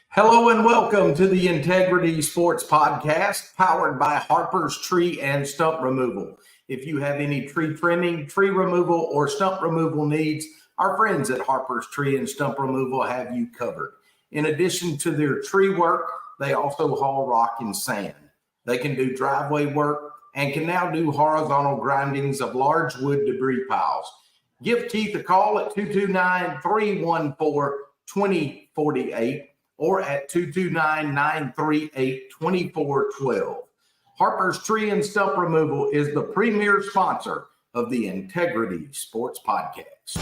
Hello and welcome to the Integrity Sports Podcast, powered by Harper's Tree and Stump Removal. If you have any tree trimming, tree removal, or stump removal needs, our friends at Harper's Tree and Stump Removal have you covered. In addition to their tree work, they also haul rock and sand. They can do driveway work and can now do horizontal grindings of large wood debris piles. Give Keith a call at 229-314-2048 or at 229-938-2412. Harper's Tree and Stump Removal is the premier sponsor of the Integrity Sports Podcast.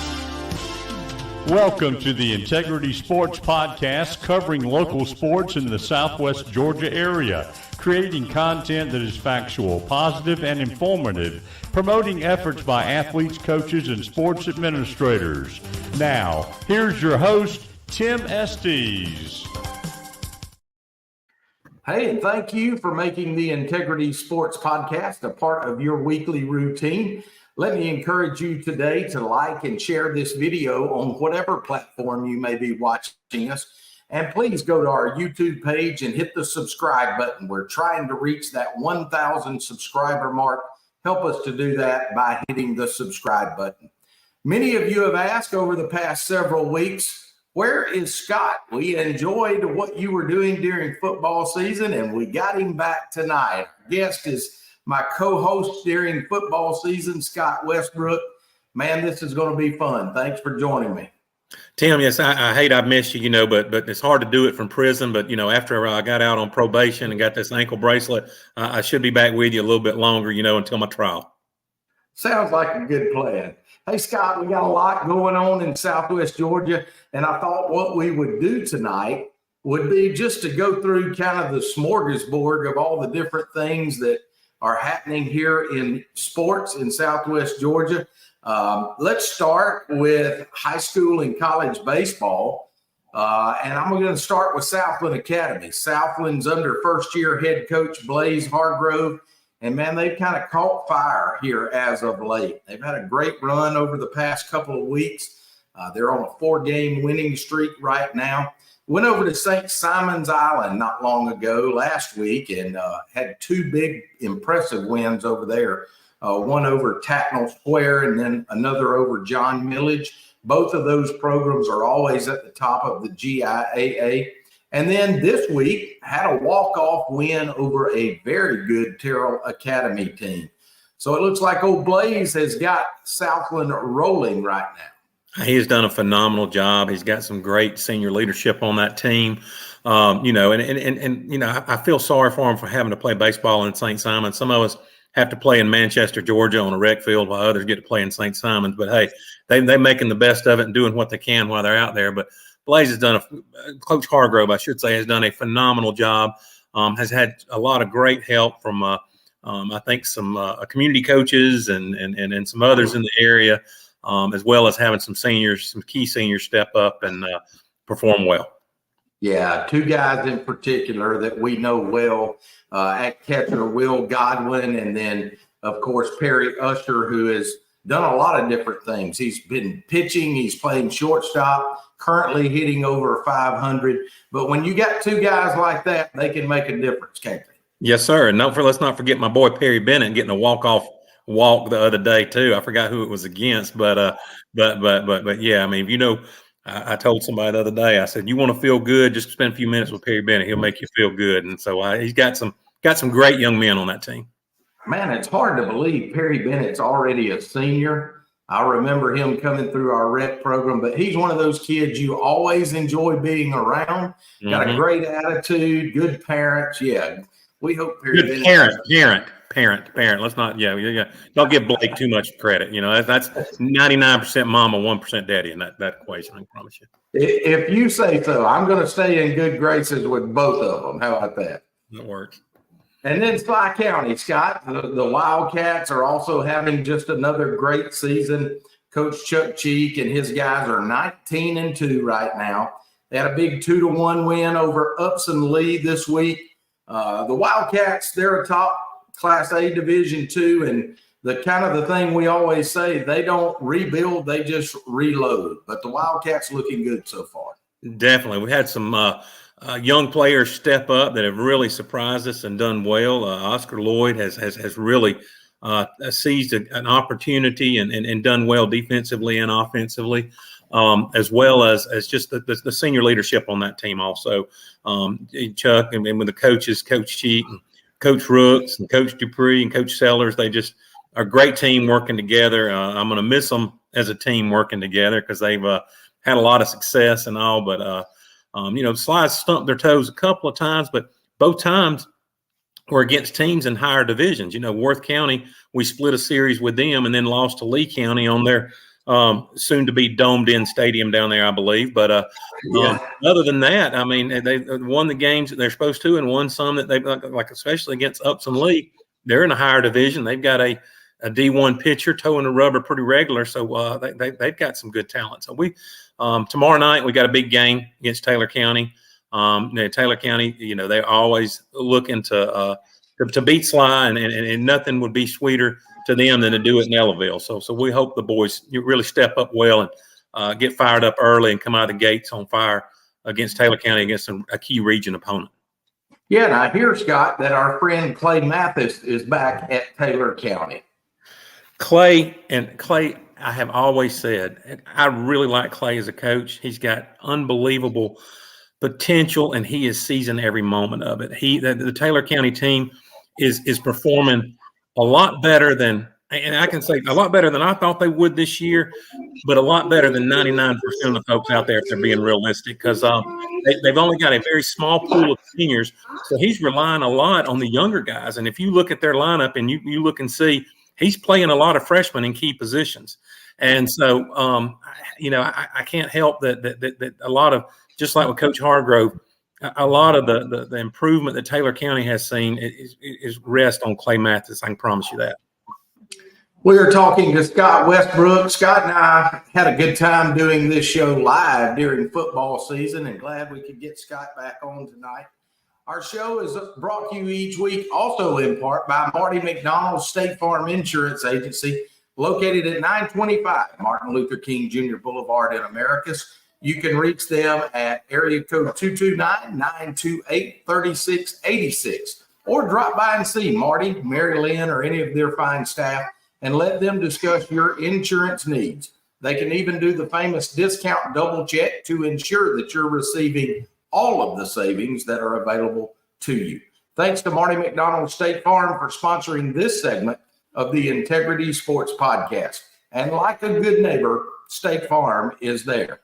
Welcome to the Integrity Sports Podcast, covering local sports in the Southwest Georgia area, creating content that is factual, positive, and informative, promoting efforts by athletes, coaches, and sports administrators. Now, here's your host, Tim Estes. Hey, and thank you for making the Integrity Sports Podcast a part of your weekly routine. Let me encourage you today to like and share this video on whatever platform you may be watching us. And please go to our YouTube page and hit the subscribe button. We're trying to reach that 1,000 subscriber mark. Help us to do that by hitting the subscribe button. Many of you have asked over the past several weeks, where is Scott? We enjoyed what you were doing during football season, and we got him back tonight. Our guest is my co-host during football season, Scott Westbrook. Man, this is going to be fun. Thanks for joining me. Tim, yes, I hate I've missed you, but it's hard to do it from prison. But, after I got out on probation and got this ankle bracelet, I should be back with you a little bit longer, until my trial. Sounds like a good plan. Hey, Scott, we got a lot going on in Southwest Georgia, and I thought what we would do tonight would be just to go through kind of the smorgasbord of all the different things that are happening here in sports in Southwest Georgia. Let's start with high school and college baseball, and I'm going to start with Southland Academy. Southland's under first-year head coach Blaze Hargrove. And, man, they've kind of caught fire here as of late. They've had a great run over the past couple of weeks. They're on a 4-game winning streak right now. Went over to St. Simon's Island not long ago last week and had 2 big impressive wins over there. One over Tattnall Square and then another over John Millage. Both of those programs are always at the top of the GIAA. And then this week had a walk-off win over a very good Terrell Academy team. So it looks like old Blaze has got Southland rolling right now. He has done a phenomenal job. He's got some great senior leadership on that team. I feel sorry for him for having to play baseball in St. Simon. Some of us have to play in Manchester, Georgia on a rec field while others get to play in St. Simon's. But, hey, they're making the best of it and doing what they can while they're out there. But Blaze has done Coach Hargrove, I should say, has done a phenomenal job. Has had a lot of great help from, I think, some community coaches and some others in the area, as well as having some key seniors step up and perform well. Yeah, 2 guys in particular that we know well at catcher, Will Godwin, and then, of course, Perry Usher, who has done a lot of different things. He's been pitching, he's playing shortstop, currently hitting over 500. But when you got 2 guys like that, they can make a difference, can't they? Yes, sir. And let's not forget my boy Perry Bennett getting a walk-off walk the other day too. I forgot who it was against, but yeah. I mean, I told somebody the other day. I said, you want to feel good, just spend a few minutes with Perry Bennett. He'll make you feel good. And so he's got some great young men on that team. Man, it's hard to believe Perry Bennett's already a senior. I remember him coming through our rec program, but he's one of those kids you always enjoy being around. Got a great attitude, good parents. Yeah, we hope Perry good Bennett. Parent. Let's not, don't give Blake too much credit. That's 99% mama, 1% daddy in that equation, I promise you. If you say so, I'm going to stay in good graces with both of them. How about that? That works. And then Sly County, Scott, the Wildcats are also having just another great season. Coach Chuck Cheek and his guys are 19-2 right now. They had a big 2-1 win over Upson Lee this week. The Wildcats, they're a top Class A Division II, and the thing we always say, they don't rebuild, they just reload. But the Wildcats looking good so far. Definitely. We had some young players step up that have really surprised us and done well. Oscar Lloyd has really seized an opportunity and done well defensively and offensively, as well as just the senior leadership on that team also. Chuck and with the coaches, Coach Cheat and Coach Rooks and Coach Dupree and Coach Sellers, they just are a great team working together. I'm going to miss them as a team working together because they've had a lot of success and all, but Slides stumped their toes a couple of times, but both times were against teams in higher divisions. Worth County, we split a series with them and then lost to Lee County on their soon-to-be domed-in stadium down there, I believe. But other than that, I mean, they won the games that they're supposed to and won some that they've like especially against Upson Lee. They're in a higher division. They've got a D1 pitcher toeing the rubber pretty regular, so they've got some good talent. So tomorrow night we got a big game against Taylor County. Taylor County, they're always looking to beat Sly, and nothing would be sweeter to them than to do it in Ellaville. So we hope the boys really step up well and get fired up early and come out of the gates on fire against Taylor County, against a key region opponent. Yeah, and I hear, Scott, that our friend Clay Mathis is back at Taylor County. Clay, I have always said, I really like Clay as a coach. He's got unbelievable potential, and he is seizing every moment of it. The Taylor County team is performing a lot better than, and I can say a lot better than I thought they would this year, but a lot better than 99% of the folks out there if they're being realistic, because they've only got a very small pool of seniors, so he's relying a lot on the younger guys. And if you look at their lineup and you look and see, he's playing a lot of freshmen in key positions. And so, I can't help that a lot of, just like with Coach Hargrove, a lot of the improvement that Taylor County has seen is rest on Clay Mathis. I can promise you that. We are talking to Scott Westbrook. Scott and I had a good time doing this show live during football season, and glad we could get Scott back on tonight. Our show is brought to you each week also in part by Marty McDonald State Farm Insurance Agency, located at 925 Martin Luther King Jr. Boulevard in Americus. You can reach them at area code 229-928-3686, or drop by and see Marty, Mary Lynn, or any of their fine staff and let them discuss your insurance needs. They can even do the famous discount double check to ensure that you're receiving all of the savings that are available to you. Thanks to Marty McDonald State Farm for sponsoring this segment of the Integrity Sports Podcast. And like a good neighbor, State Farm is there.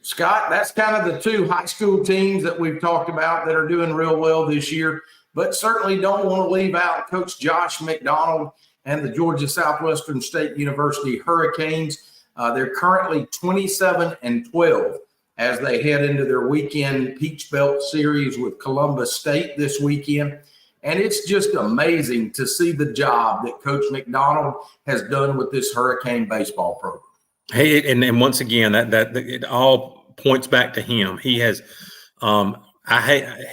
Scott, that's kind of the two high school teams that we've talked about that are doing real well this year, but certainly don't want to leave out Coach Josh McDonald and the Georgia Southwestern State University Hurricanes. They're currently 27-12 as they head into their weekend Peach Belt series with Columbus State this weekend. And it's just amazing to see the job that Coach McDonald has done with this Hurricane baseball program. Hey, and once again, that it all points back to him. He has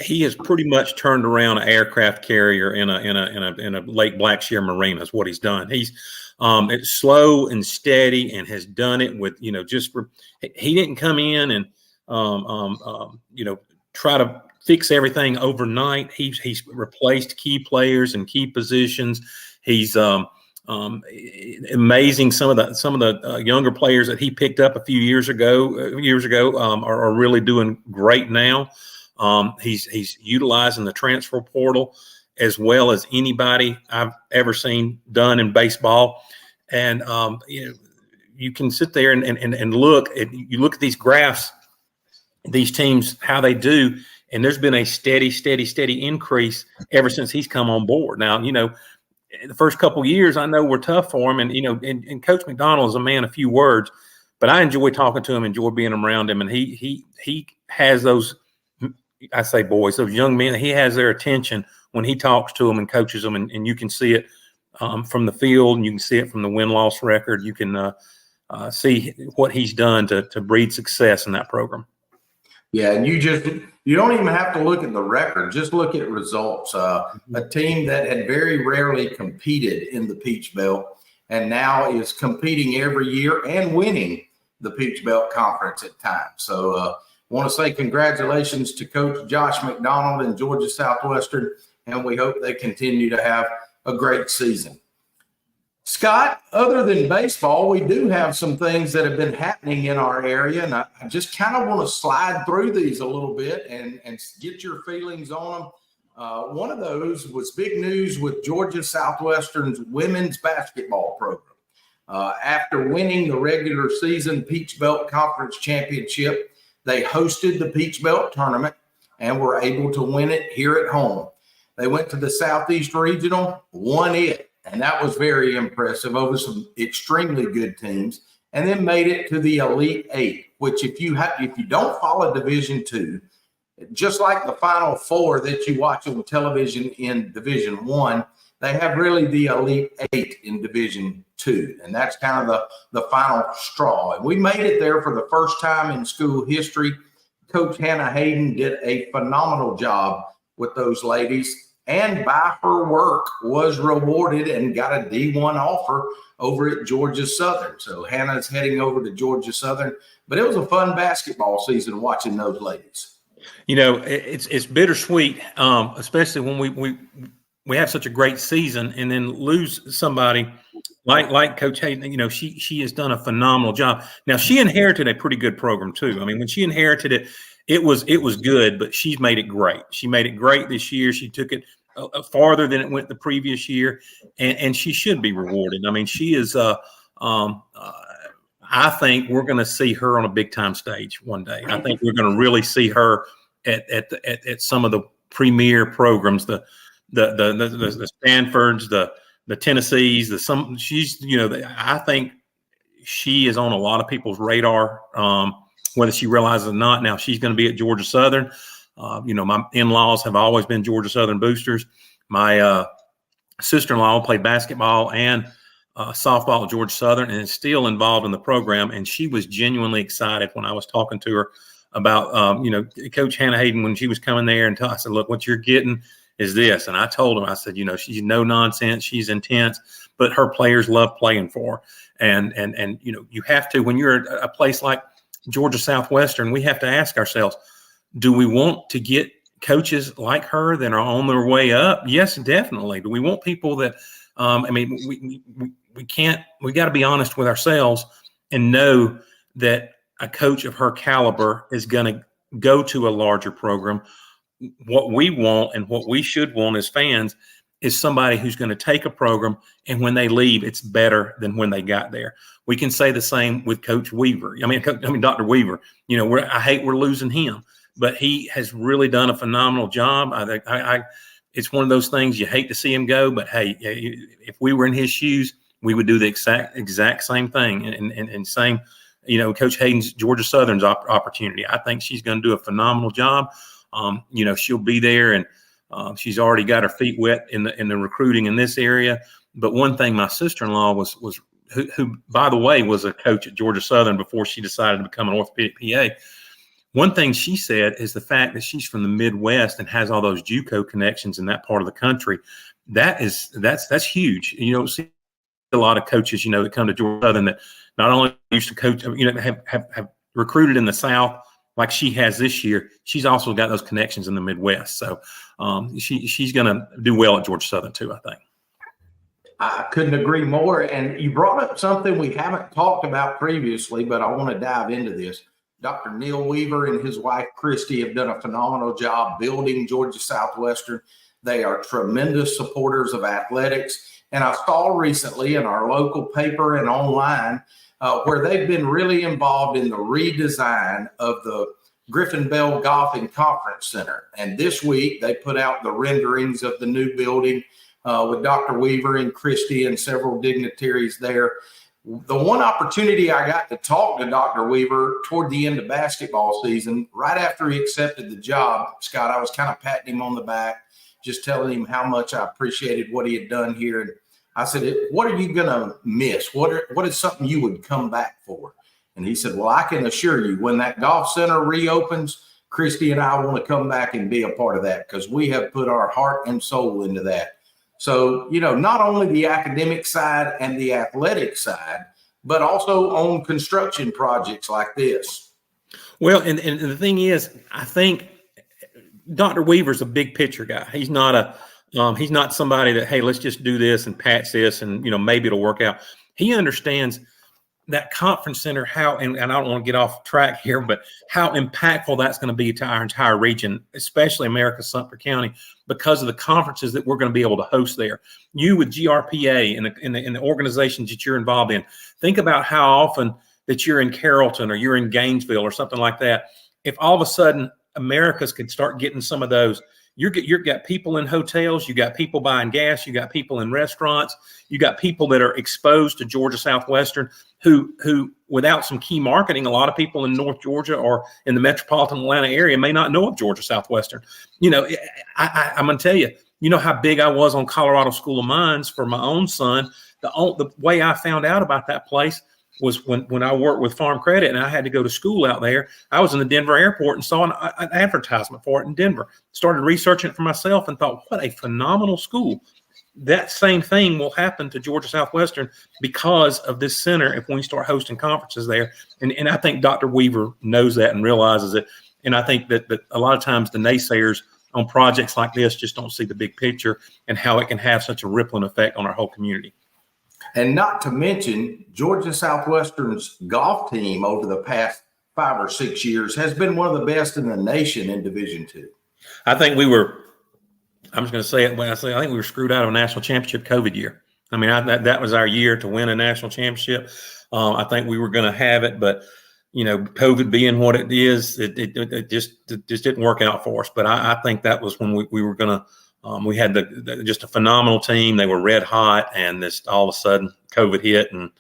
he has pretty much turned around an aircraft carrier in a Lake Blackshear marina is what he's done. He's it's slow and steady and has done it with, he didn't come in and try to fix everything overnight. He's replaced key players and key positions. He's amazing. Some of the younger players that he picked up a few years ago are really doing great now. He's utilizing the transfer portal as well as anybody I've ever seen done in baseball. And you can sit there and look at these graphs, these teams, how they do, and there's been a steady increase ever since he's come on board. Now, the first couple of years I know were tough for him, and Coach McDonald is a man of few words, but I enjoy talking to him, enjoy being around him, and he has those, I say boys, those young men, he has their attention when he talks to them and coaches them, and you can see it from the field, and you can see it from the win-loss record. You can see what he's done to breed success in that program. Yeah, and you don't even have to look at the record. Just look at results. A team that had very rarely competed in the Peach Belt and now is competing every year and winning the Peach Belt Conference at times. So, Want to say congratulations to Coach Josh McDonald and Georgia Southwestern, and we hope they continue to have a great season. Scott, other than baseball, we do have some things that have been happening in our area, and I just kind of want to slide through these a little bit and get your feelings on them. One of those was big news with Georgia Southwestern's women's basketball program. After winning the regular season Peach Belt Conference Championship, they hosted the Peach Belt tournament and were able to win it here at home. They went to the Southeast Regional, won it. And that was very impressive over some extremely good teams, and then made it to the Elite Eight, which if you don't follow Division II, just like the Final Four that you watch on television in Division I, they have really the Elite Eight in Division II, and that's kind of the final straw. And we made it there for the first time in school history. Coach Hannah Hayden did a phenomenal job with those ladies, and by her work was rewarded and got a D1 offer over at Georgia Southern. So Hannah's heading over to Georgia Southern, but it was a fun basketball season watching those ladies. You know, it's bittersweet, especially when we have such a great season and then lose somebody like Coach Hayden. You know, she has done a phenomenal job. Now, she inherited a pretty good program too. I mean, when she inherited it, it was good, but she's made it great. She made it great this year. She took it farther than it went the previous year, and she should be rewarded. I mean, she is. I think we're going to see her on a big time stage one day. I think we're going to really see her at some of the premier programs, the Stanfords, the Tennessees, she's, you know, I think she is on a lot of people's radar, whether she realizes it or not. Now she's going to be at Georgia Southern. You know, my in-laws have always been Georgia Southern boosters. My sister-in-law played basketball and softball at Georgia Southern and is still involved in the program. And she was genuinely excited when I was talking to her about, you know, Coach Hannah Hayden, when she was coming there, and I said, look, what you're getting is this. And I told him, I said, you know, she's no nonsense. She's intense, but her players love playing for her. And you know, you have to, when you're at a place like Georgia Southwestern, we have to ask ourselves, do we want to get coaches like her that are on their way up? Yes, definitely. Do we want people that, I mean, we can't, we got to be honest with ourselves and know that a coach of her caliber is going to go to a larger program. What we want and what we should want as fans is somebody who's going to take a program, and when they leave, it's better than when they got there. We can say the same with Coach Weaver. I mean, Dr. Weaver, you know, I hate we're losing him, but he has really done a phenomenal job. It's one of those things you hate to see him go, but hey, if we were in his shoes, we would do the exact same thing. And same, you know, Coach Hayden's Georgia Southern's opportunity. I think she's going to do a phenomenal job. You know, she'll be there, and she's already got her feet wet in the recruiting in this area. But one thing, my sister-in-law was who by the way was a coach at Georgia Southern before she decided to become an orthopedic PA. One thing she said is the fact that she's from the Midwest and has all those JUCO connections in that part of the country. That's huge. You don't see a lot of coaches, you know, that come to Georgia Southern that not only used to coach, you know, have recruited in the South like she has this year. She's also got those connections in the Midwest. So she's going to do well at Georgia Southern too, I think. I couldn't agree more. And you brought up something we haven't talked about previously, but I want to dive into this. Dr. Neil Weaver and his wife, Christy, have done a phenomenal job building Georgia Southwestern. They are tremendous supporters of athletics. And I saw recently in our local paper and online where they've been really involved in the redesign of the Griffin Bell Golf and Conference Center. And this week they put out the renderings of the new building with Dr. Weaver and Christy and several dignitaries there. The one opportunity I got to talk to Dr. Weaver toward the end of basketball season, right after he accepted the job, Scott, I was kind of patting him on the back, just telling him how much I appreciated what he had done here. And I said, what are you going to miss? What is something you would come back for? And he said, well, I can assure you when that golf center reopens, Christy and I want to come back and be a part of that because we have put our heart and soul into that. So, you know, not only the academic side and the athletic side, but also on construction projects like this. Well, and the thing is, I think Dr. Weaver's a big picture guy. He's not he's not somebody that, hey, let's just do this and patch this and, maybe it'll work out. He understands that conference center, and I don't want to get off track here, but how impactful that's going to be to our entire region, especially America's Sumter County, because of the conferences that we're going to be able to host there. You with GRPA and the organizations that you're involved in, think about how often that you're in Carrollton or you're in Gainesville or something like that. If all of a sudden Americas could start getting some of those, you've got people in hotels, you got people buying gas, you got people in restaurants, you got people that are exposed to Georgia Southwestern who without some key marketing, a lot of people in North Georgia or in the metropolitan Atlanta area may not know of Georgia Southwestern. I'm going to tell you, how big I was on Colorado School of Mines for my own son. The way I found out about that place was when I worked with Farm Credit and I had to go to school out there. I was in the Denver airport and saw an advertisement for it in Denver. Started researching it for myself and thought, what a phenomenal school. That same thing will happen to Georgia Southwestern because of this center if we start hosting conferences there. And I think Dr. Weaver knows that and realizes it. And I think that a lot of times the naysayers on projects like this just don't see the big picture and how it can have such a rippling effect on our whole community. And not to mention, Georgia Southwestern's golf team over the past 5 or 6 years has been one of the best in the nation in Division II. I think I'm just going to say it when I think we were screwed out of a national championship COVID year. I mean, that was our year to win a national championship. I think we were going to have it, but COVID being what it is, it just didn't work out for us. But I think that was when we were going to. We had just a phenomenal team. They were red hot, and this all of a sudden COVID hit, and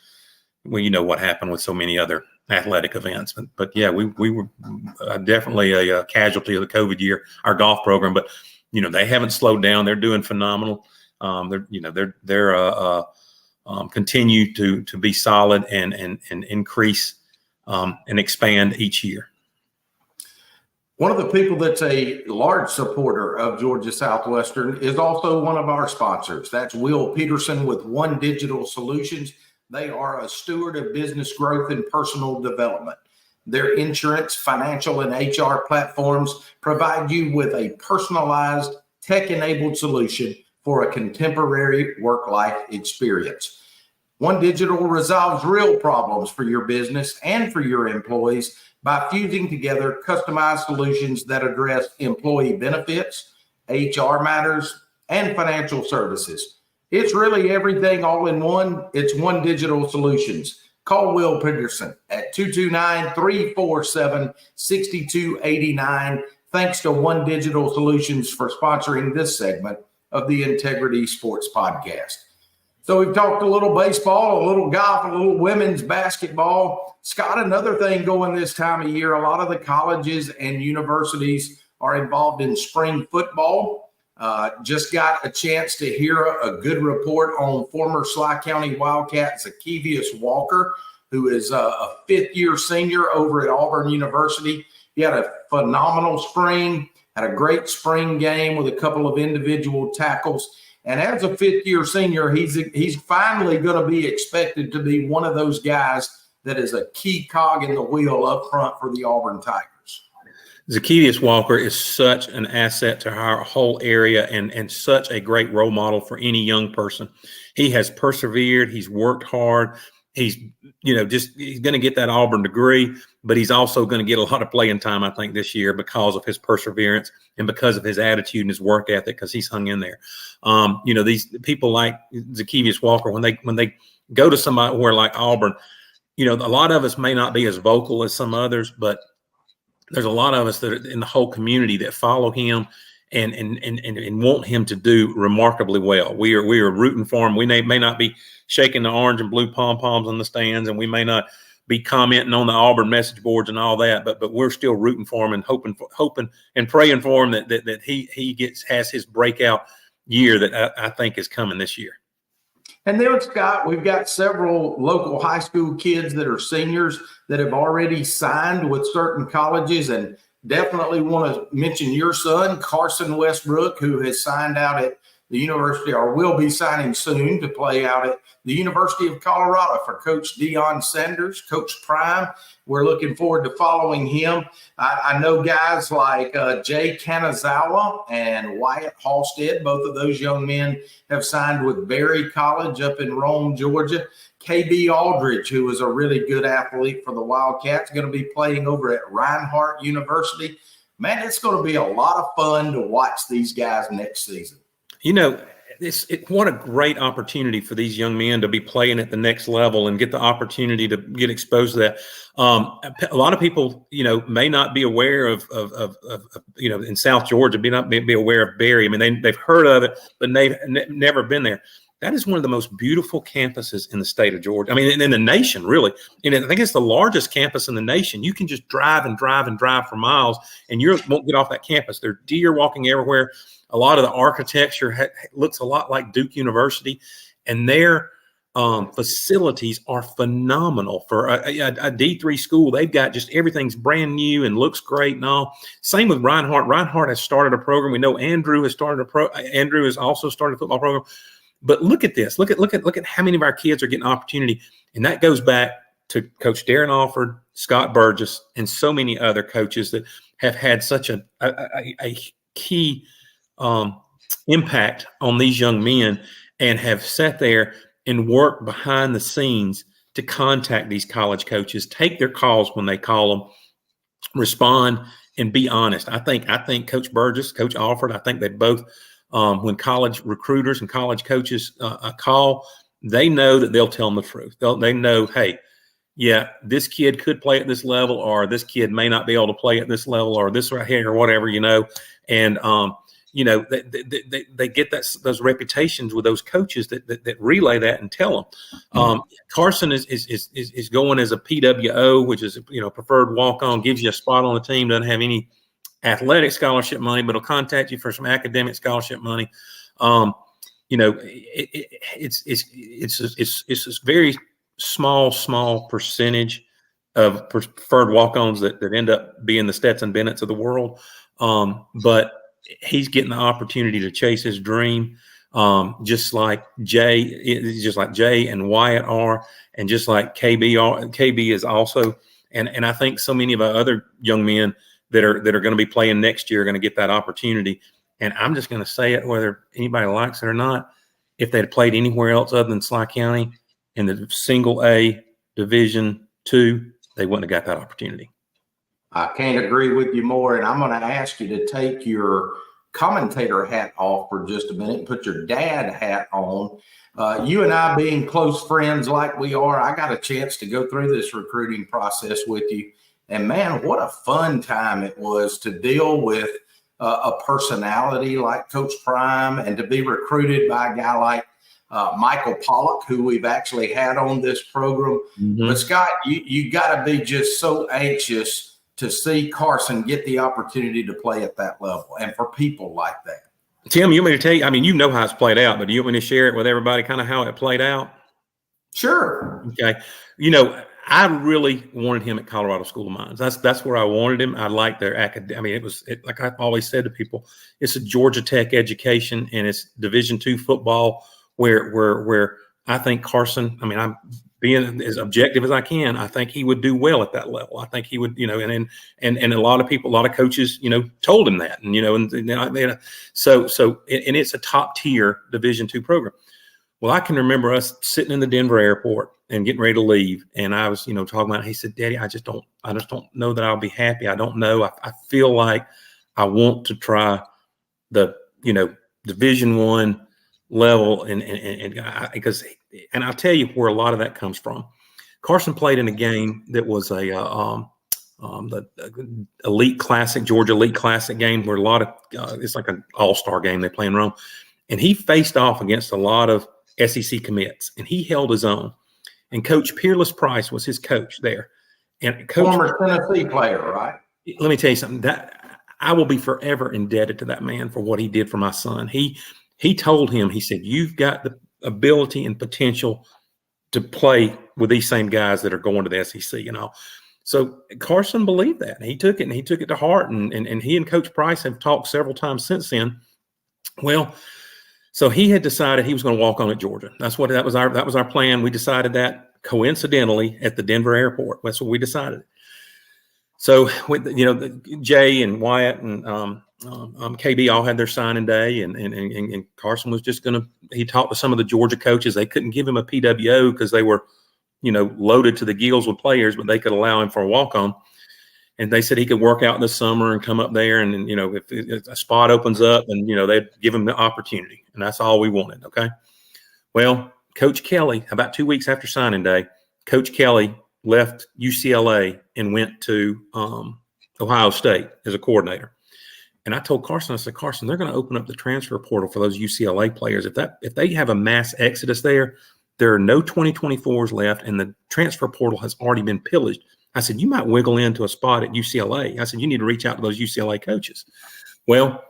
what happened with so many other athletic events. But yeah, we were definitely a casualty of the COVID year, our golf program. But they haven't slowed down. They're doing phenomenal. They're continue to be solid and increase and expand each year. One of the people that's a large supporter of Georgia Southwestern is also one of our sponsors. That's Will Peterson with One Digital Solutions. They are a steward of business growth and personal development. Their insurance, financial, and HR platforms provide you with a personalized, tech-enabled solution for a contemporary work-life experience. One Digital resolves real problems for your business and for your employees by fusing together customized solutions that address employee benefits, HR matters, and financial services. It's really everything all in one. It's One Digital Solutions. Call Will Peterson at 229-347-6289. Thanks to One Digital Solutions for sponsoring this segment of the Integrity Sports Podcast. So we've talked a little baseball, a little golf, a little women's basketball. Scott, another thing going this time of year, a lot of the colleges and universities are involved in spring football. Just got a chance to hear a good report on former Sly County Wildcat Zacchaeus Walker, who is a fifth-year senior over at Auburn University. He had a phenomenal spring, had a great spring game with a couple of individual tackles. And as a fifth-year senior, he's finally going to be expected to be one of those guys that is a key cog in the wheel up front for the Auburn Tigers. Zacchaeus Walker is such an asset to our whole area and such a great role model for any young person. He has persevered. He's worked hard. He's going to get that Auburn degree, but he's also going to get a lot of playing time, I think, this year because of his perseverance and because of his attitude and his work ethic, because he's hung in there. These people like Zacchaeus Walker, when they go to somewhere like Auburn, a lot of us may not be as vocal as some others, but there's a lot of us that are in the whole community that follow him and want him to do remarkably well. We are rooting for him. We may not be shaking the orange and blue pom-poms on the stands, and we may not be commenting on the Auburn message boards and all that, but we're still rooting for him and hoping and praying for him that he has his breakout year that I think is coming this year. And then, Scott, we've got several local high school kids that are seniors that have already signed with certain colleges, and definitely want to mention your son, Carson Westbrook, who has signed out at the university, or will be signing soon to play out at the University of Colorado for Coach Deion Sanders, Coach Prime. We're looking forward to following him. I know guys like Jay Kanazawa and Wyatt Halstead. Both of those young men have signed with Berry College up in Rome, Georgia. KB Aldridge, who is a really good athlete for the Wildcats, going to be playing over at Reinhardt University. Man, it's going to be a lot of fun to watch these guys next season. You know, what a great opportunity for these young men to be playing at the next level and get the opportunity to get exposed to that. A lot of people, you know, may not be aware of you know, in South Georgia, be aware of Berry. I mean, they've heard of it, but they've never been there. That is one of the most beautiful campuses in the state of Georgia. I mean, in the nation, really. And I think it's the largest campus in the nation. You can just drive and drive and drive for miles, and you won't get off that campus. There are deer walking everywhere. A lot of the architecture looks a lot like Duke University, and their facilities are phenomenal for a D3 school. They've got just everything's brand new and looks great and all. Same with Reinhardt. Reinhardt has started a program. We know Andrew has started Andrew has also started a football program. But look at this. Look at how many of our kids are getting opportunity, and that goes back to Coach Darren Alford, Scott Burgess, and so many other coaches that have had such a key impact on these young men, and have sat there and worked behind the scenes to contact these college coaches, take their calls when they call them, respond, and be honest. I think Coach Burgess, Coach Alford, I think they both. When college recruiters and college coaches call, they know that they'll tell them the truth. They know, hey, yeah, this kid could play at this level, or this kid may not be able to play at this level, or this right here, or whatever, you know. And you know, they get those reputations with those coaches that relay that and tell them. Carson is going as a PWO, which is, you know, preferred walk on, gives you a spot on the team, doesn't have any athletic scholarship money, but will contact you for some academic scholarship money. You know, it's this very small percentage of preferred walk-ons that end up being the Stetson Bennett's of the world. But he's getting the opportunity to chase his dream, just like Jay and Wyatt are, and just like KB is also. And I think so many of our other young men that are going to be playing next year are going to get that opportunity. And I'm just going to say it, whether anybody likes it or not, if they'd played anywhere else other than Sly County in the single A Division II, they wouldn't have got that opportunity. I can't agree with you more. And I'm going to ask you to take your commentator hat off for just a minute and put your dad hat on. You and I being close friends like we are, I got a chance to go through this recruiting process with you. And man, what a fun time it was to deal with a personality like Coach Prime, and to be recruited by a guy like Michael Pollock, who we've actually had on this program. Mm-hmm. But Scott, you got to be just so anxious to see Carson get the opportunity to play at that level, and for people like that. Tim, you want me to tell you? I mean, you know how it's played out, but do you want me to share it with everybody, kind of how it played out? Sure. Okay. You know, I really wanted him at Colorado School of Mines. That's where I wanted him. I liked their academic. I mean, like I've always said to people, it's a Georgia Tech education, and it's Division II football where I think Carson, I mean, I'm being as objective as I can, I think he would do well at that level. I think he would, you know, and a lot of people, a lot of coaches, you know, told him that, and, you know, and so it's a top tier Division II program. Well, I can remember us sitting in the Denver airport and getting ready to leave. And I was, you know, talking about it. He said, Daddy, I just don't know that I'll be happy. I don't know. I feel like I want to try the, you know, Division I level. And I'll tell you where a lot of that comes from. Carson played in a game that was the Elite Classic, Georgia Elite Classic game, where a lot of, it's like an all-star game they play in Rome. And he faced off against a lot of SEC commits, and he held his own. And Coach Peerless Price was his coach there. And former Tennessee player, right? Let me tell you something. That I will be forever indebted to that man for what he did for my son. He told him, he said, you've got the ability and potential to play with these same guys that are going to the SEC, you know. So Carson believed that, and he took it, and he took it to heart. And he and Coach Price have talked several times since then. Well, So he had decided he was going to walk on at Georgia. That was our plan. We decided that coincidentally at the Denver airport. That's what we decided. So Jay and Wyatt and KB all had their signing day, and Carson was just he talked to some of the Georgia coaches. They couldn't give him a PWO because they were, loaded to the gills with players, but they could allow him for a walk-on. And they said he could work out in the summer and come up there, and if a spot opens up, and they'd give him the opportunity, and that's all we wanted. Okay. Well, Coach Kelly, about 2 weeks after signing day, Coach Kelly left UCLA and went to Ohio State as a coordinator. And I told Carson, I said, Carson, they're going to open up the transfer portal for those UCLA players. If they have a mass exodus there are no 2024s left, and the transfer portal has already been pillaged. I said, you might wiggle into a spot at UCLA. I said, you need to reach out to those UCLA coaches. Well,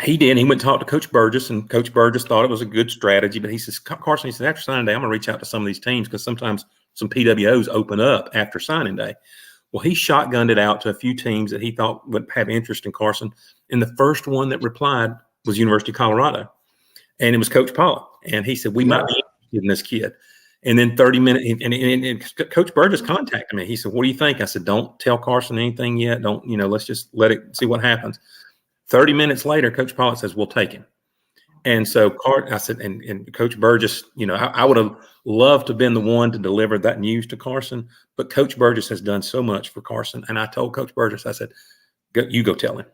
he did. He went and talked to Coach Burgess, and Coach Burgess thought it was a good strategy. But he says, Carson, he said, after signing day, I'm going to reach out to some of these teams because sometimes some PWOs open up after signing day. Well, he shotgunned it out to a few teams that he thought would have interest in Carson. And the first one that replied was University of Colorado. And it was Coach Pollock. And he said, we might be interested in this kid. And then 30 minutes, and Coach Burgess contacted me. He said, what do you think? I said, don't tell Carson anything yet. Don't, let's just let it see what happens. 30 minutes later, Coach Pollock says, we'll take him. And so I said, and Coach Burgess, I would have loved to have been the one to deliver that news to Carson, but Coach Burgess has done so much for Carson. And I told Coach Burgess, I said, you go tell him,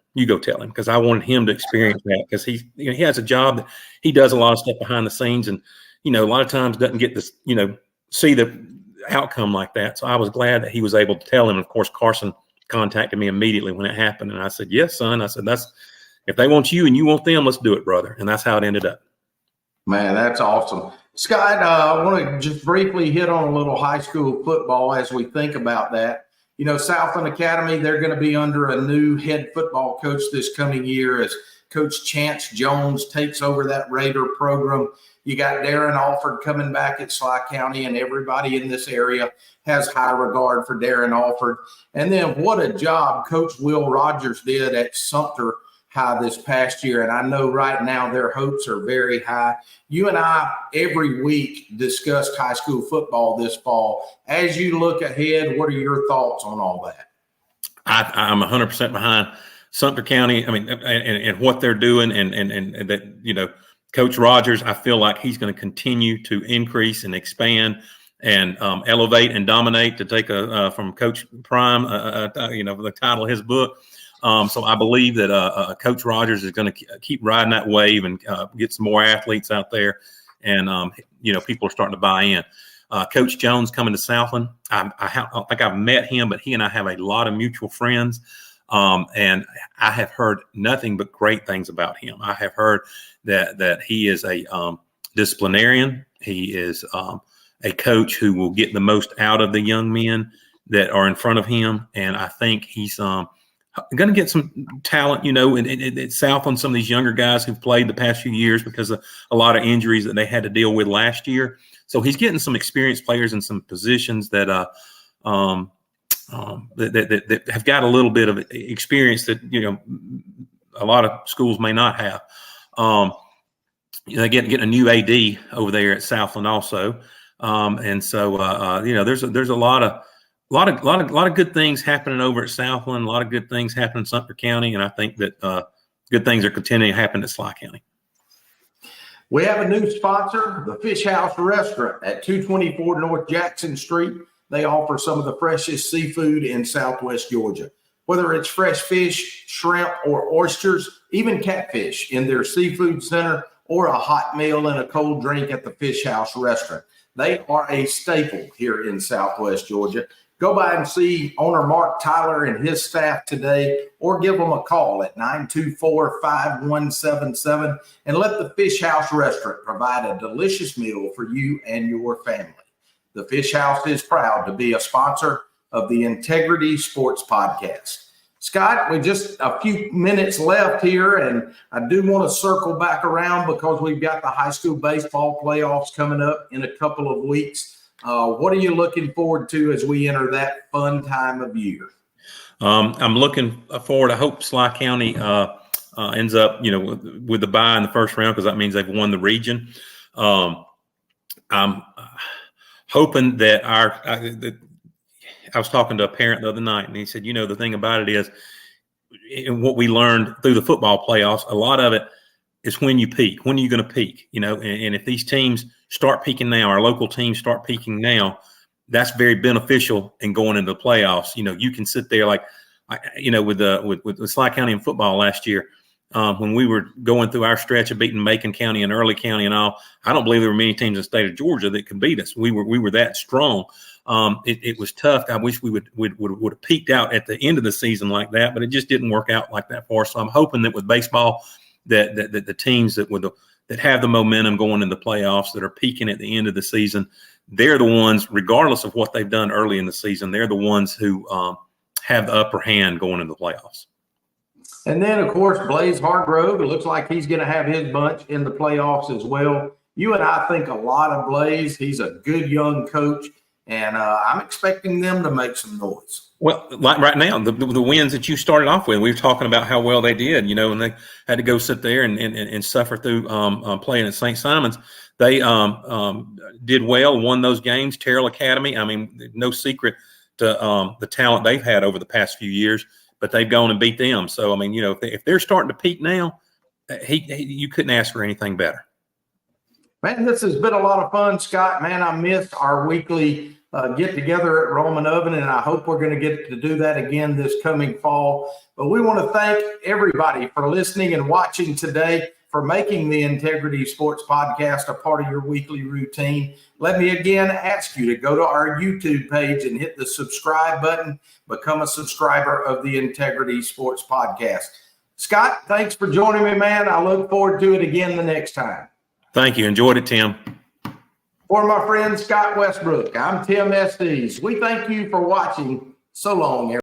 because I wanted him to experience that, because he has a job that he does a lot of stuff behind the scenes, and a lot of times doesn't get this, see the outcome like that. So I was glad that he was able to tell him. Of course, Carson contacted me immediately when it happened. And I said, yes, son. I said, if they want you and you want them, let's do it, brother. And that's how it ended up. Man, that's awesome. Scott, I want to just briefly hit on a little high school football as we think about that. Southland Academy, they're going to be under a new head football coach this coming year as Coach Chance Jones takes over that Raider program. You got Darren Alford coming back at Sly County, and everybody in this area has high regard for Darren Alford. And then what a job Coach Will Rogers did at Sumter High this past year. And I know right now their hopes are very high. You and I every week discussed high school football this fall. As you look ahead, what are your thoughts on all that? I'm 100% behind Sumter County. I mean, and what they're doing, and that, Coach Rogers, I feel like he's going to continue to increase and expand and elevate and dominate, to take from Coach Prime, the title of his book. So I believe that Coach Rogers is going to keep riding that wave and get some more athletes out there, and people are starting to buy in. Coach Jones coming to Southland, I think I've met him, but he and I have a lot of mutual friends. And I have heard nothing but great things about him. I have heard that he is a disciplinarian. He is a coach who will get the most out of the young men that are in front of him. And I think he's going to get some talent, at Southland, some of these younger guys who've played the past few years because of a lot of injuries that they had to deal with last year. So he's getting some experienced players in some positions that that have got a little bit of experience that a lot of schools may not have. They getting a new AD over there at Southland also, and so there's a lot of good things happening over at Southland. A lot of good things happening in Sumter County, and I think that good things are continuing to happen at Sly County. We have a new sponsor, the Fish House Restaurant at 224 North Jackson Street. They offer some of the freshest seafood in Southwest Georgia, whether it's fresh fish, shrimp, or oysters, even catfish in their seafood center, or a hot meal and a cold drink at the Fish House Restaurant. They are a staple here in Southwest Georgia. Go by and see owner Mark Tyler and his staff today, or give them a call at 924-5177 and let the Fish House Restaurant provide a delicious meal for you and your family. The Fish House is proud to be a sponsor of the Integrity Sports Podcast. Scott, we just a few minutes left here, and I do want to circle back around because we've got the high school baseball playoffs coming up in a couple of weeks. What are you looking forward to as we enter that fun time of year? I'm looking forward. I hope Sly County ends up, with the bye in the first round, because that means they've won the region. I'm hoping that I was talking to a parent the other night, and he said, the thing about it is, and what we learned through the football playoffs, a lot of it is when you peak. When are you going to peak? And if these teams start peaking now, our local teams start peaking now, that's very beneficial in going into the playoffs. You can sit there like, with Sly County in football last year, when we were going through our stretch of beating Macon County and Early County and all, I don't believe there were many teams in the state of Georgia that could beat us. We were that strong. It was tough. I wish we would have peaked out at the end of the season like that, but it just didn't work out like that for us. So I'm hoping that with baseball, that the teams that have the momentum going in the playoffs, that are peaking at the end of the season, they're the ones, regardless of what they've done early in the season, they're the ones who have the upper hand going into the playoffs. And then, of course, Blaze Hargrove, it looks like he's going to have his bunch in the playoffs as well. You and I think a lot of Blaze. He's a good young coach, and I'm expecting them to make some noise. Well, like right now, the wins that you started off with, we were talking about how well they did, and they had to go sit there and suffer through playing at St. Simon's. They did well, won those games. Terrell Academy, I mean, no secret to the talent they've had over the past few years, but they've gone and beat them. So, I mean, if they're starting to peak now, you couldn't ask for anything better. Man, this has been a lot of fun, Scott. Man, I missed our weekly get together at Roman Oven, and I hope we're going to get to do that again this coming fall. But we want to thank everybody for listening and watching today, for making the Integrity Sports Podcast a part of your weekly routine. Let me again ask you to go to our YouTube page and hit the subscribe button, become a subscriber of the Integrity Sports Podcast. Scott, thanks for joining me, man. I look forward to it again the next time. Thank you. Enjoyed it, Tim. For my friend Scott Westbrook, I'm Tim Estes. We thank you for watching. So long, everyone.